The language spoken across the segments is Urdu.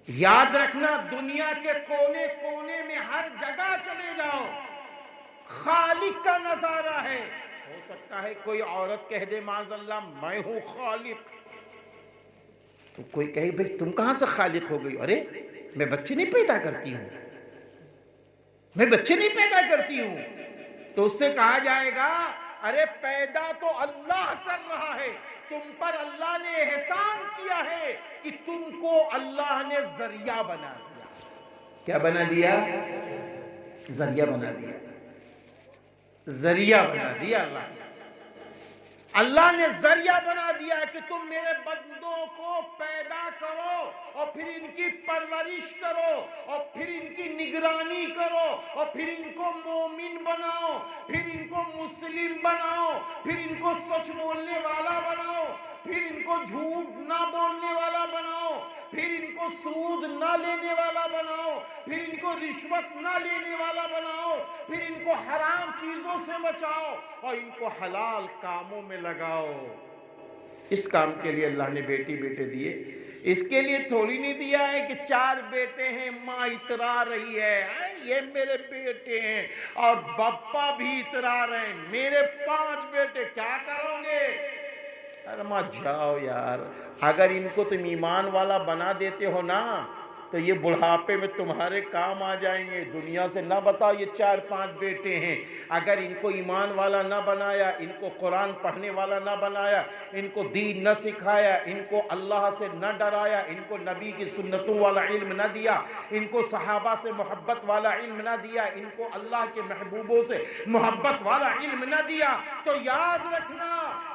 یاد رکھنا دنیا کے کونے کونے میں ہر جگہ چلے جاؤ خالق کا نظارہ ہے. ہو سکتا ہے کوئی عورت کہہ دے معاذ اللہ میں ہوں خالق، تو کوئی کہے بھئی تم کہاں سے خالق ہو گئی؟ ارے میں بچے نہیں پیدا کرتی ہوں، میں بچے نہیں پیدا کرتی ہوں. تو اس سے کہا جائے گا ارے پیدا تو اللہ کر رہا ہے، تم پر اللہ نے احسان کیا ہے کہ تم کو اللہ نے ذریعہ بنا دیا. کیا بنا دیا؟ ذریعہ بنا دیا. ذریعہ بنا دیا اللہ نے ذریعہ بنا دیا کہ تم میرے بندوں کو پیدا کرو اور پھر ان کی پرورش کرو اور پھر ان کی نگرانی کرو اور پھر ان کو مومن بناؤ، پھر ان کو مسلم بناؤ، پھر ان کو سچ بولنے والا بناؤ، پھر ان کو جھوٹ نہ بولنے والا بناؤ، پھر ان کو سود نہ لینے والا بناؤ، پھر ان کو رشوت نہ لینے والا بناؤ، پھر ان کو حرام چیزوں سے بچاؤ اور ان کو حلال کاموں میں لگاؤ. اس کام کے لیے اللہ نے بیٹے دیے. اس کے لیے تھوڑی نہیں دیا ہے کہ 4 بیٹے ہیں ماں اترا رہی ہے یہ میرے بیٹے ہیں اور باپا بھی اترا رہے ہیں میرے 5 بیٹے کیا کرو گے؟ ارے ماں جاؤ یار، اگر ان کو تم ایمان والا بنا دیتے ہو نا تو یہ بڑھاپے میں تمہارے کام آ جائیں گے. دنیا سے نہ بتاؤ یہ 4-5 بیٹے ہیں، اگر ان کو ایمان والا نہ بنایا، ان کو قرآن پڑھنے والا نہ بنایا، ان کو دین نہ سکھایا، ان کو اللہ سے نہ ڈرایا، ان کو نبی کی سنتوں والا علم نہ دیا، ان کو صحابہ سے محبت والا علم نہ دیا، ان کو اللہ کے محبوبوں سے محبت والا علم نہ دیا، تو یاد رکھنا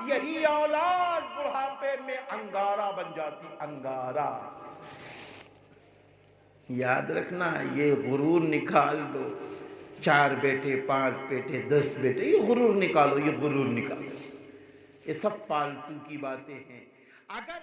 یہی اولاد بڑھاپے میں انگارہ بن جاتی. انگارہ یاد رکھنا، یہ غرور نکال دو. 4 بیٹے 5 بیٹے 10 بیٹے یہ غرور نکالو، یہ غرور نکالو. یہ سب فالتو کی باتیں ہیں. اگر